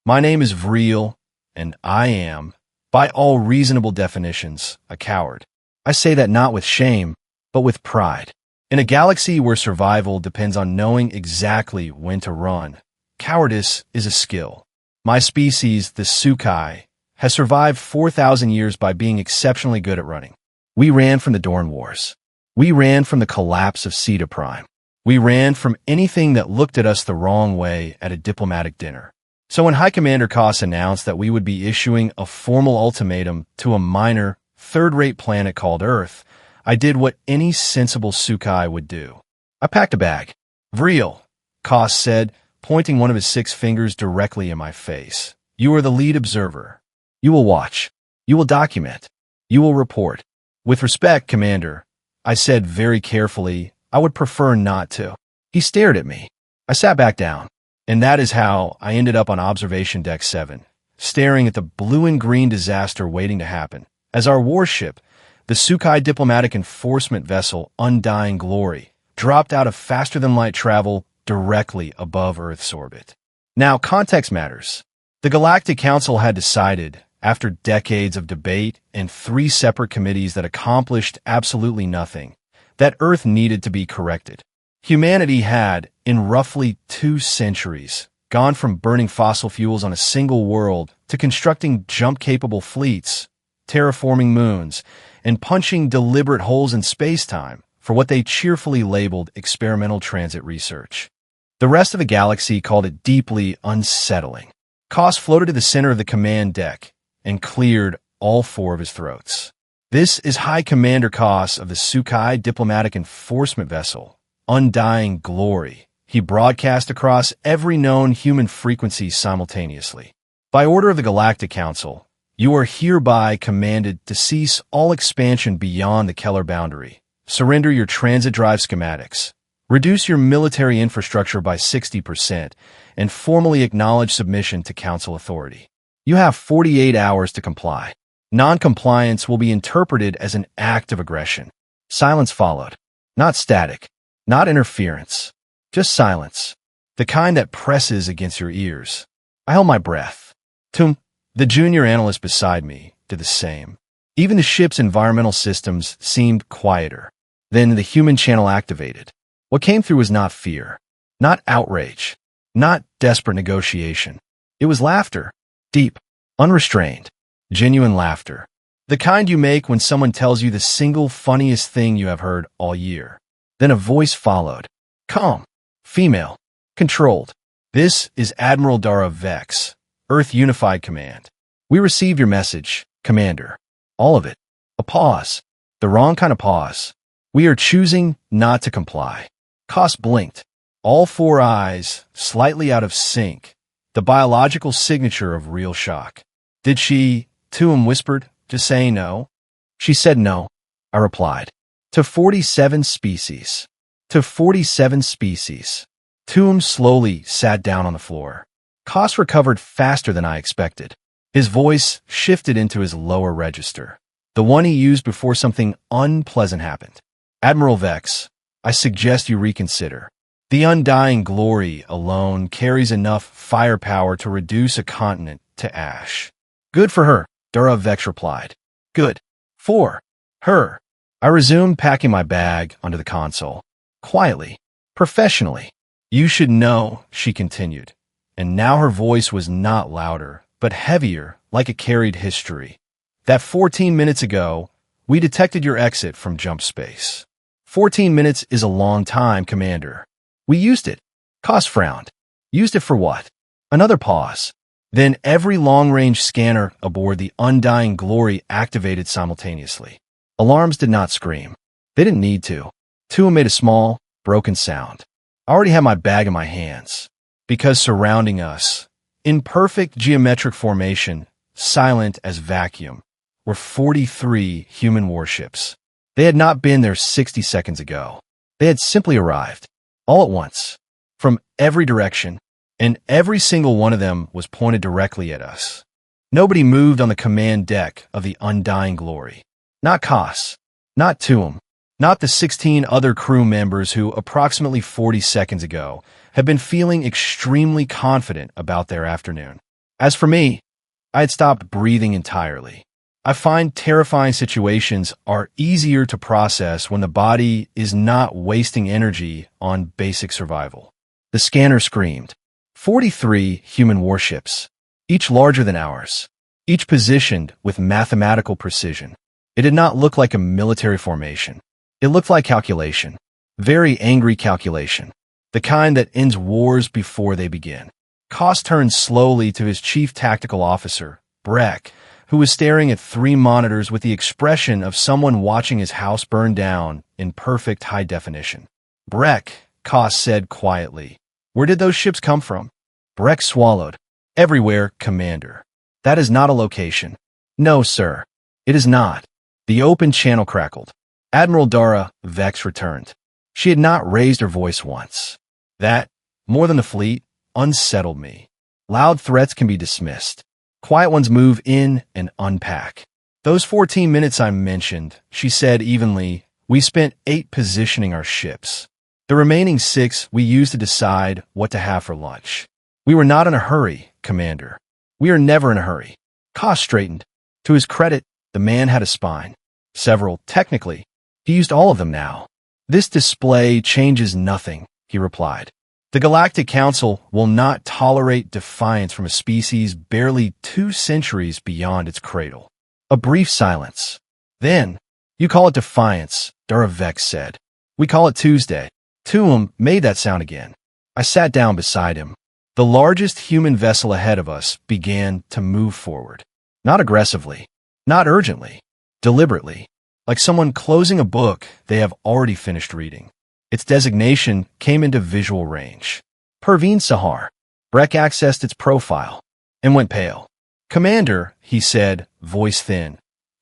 My name is Vreel, and I am, by all reasonable definitions, a coward. I say that not with shame, but with pride. In a galaxy where survival depends on knowing exactly when to run, cowardice is a skill. My species, the Suhkai, has survived 4,000 years by being exceptionally good at running. We ran from the Dorn Wars. We ran from the collapse of Ceta Prime. We ran from anything that looked at us the wrong way at a diplomatic dinner. So when High Commander Koss announced that we would be issuing a formal ultimatum to a minor, third-rate planet called Earth, I did what any sensible Suhkai would do. I packed a bag. Vreel, Koss said, pointing one of his 6 fingers directly in my face. You are the lead observer. You will watch. You will document. You will report. With respect, Commander, I said very carefully, I would prefer not to. He stared at me. I sat back down. And that is how I ended up on Observation Deck 7, staring at the blue and green disaster waiting to happen, as our warship, the Suhkai diplomatic enforcement vessel Undying Glory, dropped out of faster-than-light travel directly above Earth's orbit. Now, context matters. The Galactic Council had decided, after decades of debate and 3 separate committees that accomplished absolutely nothing, that Earth needed to be corrected. Humanity had, in roughly 2 centuries, gone from burning fossil fuels on a single world to constructing jump-capable fleets, terraforming moons, and punching deliberate holes in space-time for what they cheerfully labeled experimental transit research. The rest of the galaxy called it deeply unsettling. Koss floated to the center of the command deck and cleared all 4 of his throats. This is High Commander Koss of the Suhkai diplomatic enforcement vessel, Undying Glory. He broadcast across every known human frequency simultaneously. By order of the Galactic Council, you are hereby commanded to cease all expansion beyond the Keller boundary, surrender your transit drive schematics, reduce your military infrastructure by 60%, and formally acknowledge submission to Council authority. You have 48 hours to comply. Non-compliance will be interpreted as an act of aggression. Silence followed. Not static. Not interference, just silence, the kind that presses against your ears. I held my breath. The junior analyst beside me did the same. Even the ship's environmental systems seemed quieter. Then the human channel activated. What came through was not fear, not outrage, not desperate negotiation. It was laughter, deep, unrestrained, genuine laughter. The kind you make when someone tells you the single funniest thing you have heard all year. Then a voice followed. Calm. Female. Controlled. This is Admiral Dara Vex, Earth Unified Command. We received your message, Commander. All of it. A pause. The wrong kind of pause. We are choosing not to comply. Koss blinked. All 4 eyes, slightly out of sync. The biological signature of real shock. Did she, Tuum whispered, just say no? She said no. I replied. To 47 species. To 47 species. Tuum slowly sat down on the floor. Koss recovered faster than I expected. His voice shifted into his lower register, the one he used before something unpleasant happened. Admiral Vex, I suggest you reconsider. The Undying Glory alone carries enough firepower to reduce a continent to ash. Good for her, Dara Vex replied. Good. For her. I resumed packing my bag onto the console. Quietly, professionally. You should know, she continued. And now her voice was not louder, but heavier, like a carried history. That 14 minutes ago, we detected your exit from jump space. 14 minutes is a long time, Commander. We used it. Koss frowned. Used it for what? Another pause. Then every long-range scanner aboard the Undying Glory activated simultaneously. Alarms did not scream. They didn't need to. Tuum made a small, broken sound. I already had my bag in my hands. Because surrounding us, in perfect geometric formation, silent as vacuum, were 43 human warships. They had not been there 60 seconds ago. They had simply arrived, all at once, from every direction, and every single one of them was pointed directly at us. Nobody moved on the command deck of the Undying Glory. Not Koss, not Tuum, not the 16 other crew members who, approximately 40 seconds ago, had been feeling extremely confident about their afternoon. As for me, I had stopped breathing entirely. I find terrifying situations are easier to process when the body is not wasting energy on basic survival. The scanner screamed. 43 human warships, each larger than ours, each positioned with mathematical precision. It did not look like a military formation. It looked like calculation. Very angry calculation. The kind that ends wars before they begin. Koss turned slowly to his chief tactical officer, Breck, who was staring at 3 monitors with the expression of someone watching his house burn down in perfect high definition. Breck, Koss said quietly. Where did those ships come from? Breck swallowed. Everywhere, Commander. That is not a location. No, sir. It is not. The open channel crackled. Admiral Dara Vex returned. She had not raised her voice once. That, more than the fleet, unsettled me. Loud threats can be dismissed. Quiet ones move in and unpack. Those 14 minutes I mentioned, she said evenly, we spent 8 positioning our ships. The remaining 6 we used to decide what to have for lunch. We were not in a hurry, Commander. We are never in a hurry. Koss straightened. To his credit, the man had a spine. Several, technically. He used all of them now. This display changes nothing, he replied. The Galactic Council will not tolerate defiance from a species barely 2 centuries beyond its cradle. A brief silence. Then, you call it defiance, Dara Vex said. We call it Tuesday. Tuum made that sound again. I sat down beside him. The largest human vessel ahead of us began to move forward. Not aggressively, not urgently, deliberately, like someone closing a book they have already finished reading. Its designation came into visual range. Parveen Sahar. Breck accessed its profile and went pale. Commander, he said, voice thin.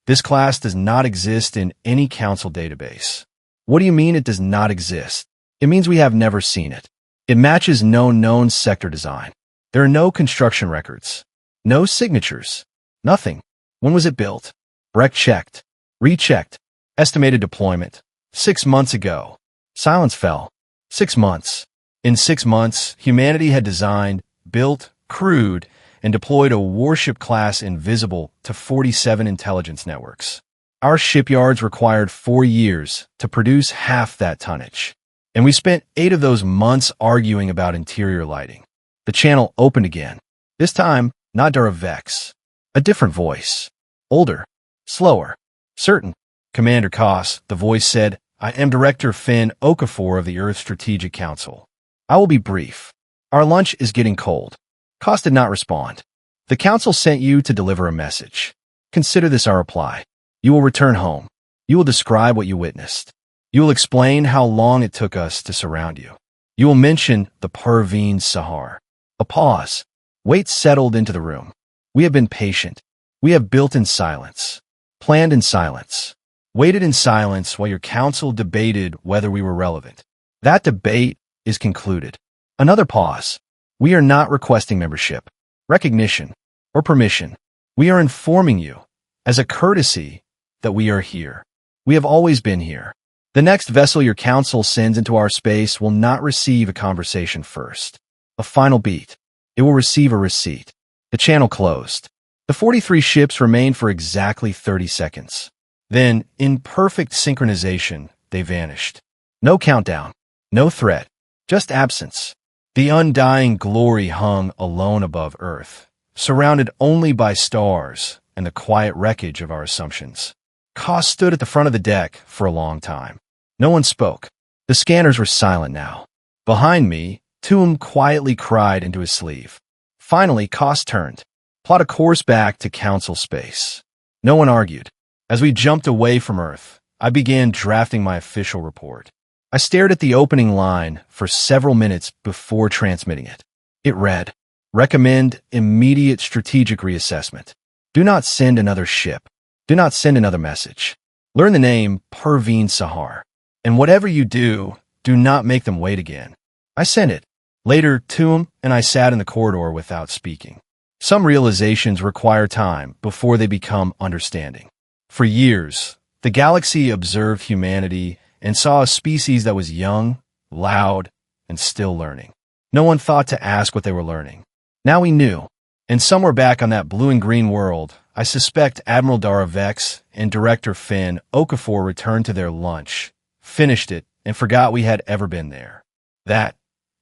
This class does not exist in any council database. What do you mean it does not exist? It means we have never seen it. It matches no known sector design. There are no construction records. No signatures. Nothing. When was it built? Breck checked. Rechecked. Estimated deployment. 6 months ago. Silence fell. 6 months. In 6 months, humanity had designed, built, crewed, and deployed a warship class invisible to 47 intelligence networks. Our shipyards required 4 years to produce half that tonnage. And we spent 8 of those months arguing about interior lighting. The channel opened again. This time, not Dara Vex. A different voice. Older. Slower. Certain. Commander Koss, the voice said, I am Director Fenn Okafor of the Earth Strategic Council. I will be brief. Our lunch is getting cold. Koss did not respond. The council sent you to deliver a message. Consider this our reply. You will return home. You will describe what you witnessed. You will explain how long it took us to surround you. You will mention the Parveen Sahar. A pause. Weight settled into the room. We have been patient. We have built in silence. Planned in silence. Waited in silence while your council debated whether we were relevant. That debate is concluded. Another pause. We are not requesting membership, recognition, or permission. We are informing you, as a courtesy, that we are here. We have always been here. The next vessel your council sends into our space will not receive a conversation first. A final beat. It will receive a receipt. The channel closed. The 43 ships remained for exactly 30 seconds. Then, in perfect synchronization, they vanished. No countdown. No threat. Just absence. The Undying Glory hung alone above Earth, surrounded only by stars and the quiet wreckage of our assumptions. Koss stood at the front of the deck for a long time. No one spoke. The scanners were silent now. Behind me, Tuum quietly cried into his sleeve. Finally, Koss turned. Plot a course back to council space. No one argued. As we jumped away from Earth, I began drafting my official report. I stared at the opening line for several minutes before transmitting it. It read, recommend immediate strategic reassessment. Do not send another ship. Do not send another message. Learn the name Parveen Sahar. And whatever you do, do not make them wait again. I sent it. Later, Tuum and I sat in the corridor without speaking. Some realizations require time before they become understanding. For years, the galaxy observed humanity and saw a species that was young, loud, and still learning. No one thought to ask what they were learning. Now we knew, And somewhere back on that blue and green world, I suspect Admiral Dara Vex and Director Fenn Okafor returned to their lunch, finished it, and forgot we had ever been there. That,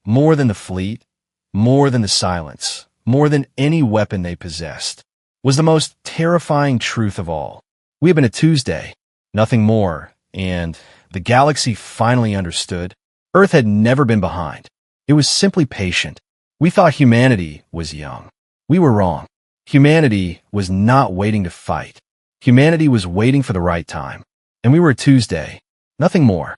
more than the fleet, more than the silence, more than any weapon they possessed, was the most terrifying truth of all. We had been a Tuesday, nothing more, and the galaxy finally understood. Earth had never been behind. It was simply patient. We thought humanity was young. We were wrong. Humanity was not waiting to fight. Humanity was waiting for the right time. And we were a Tuesday, nothing more.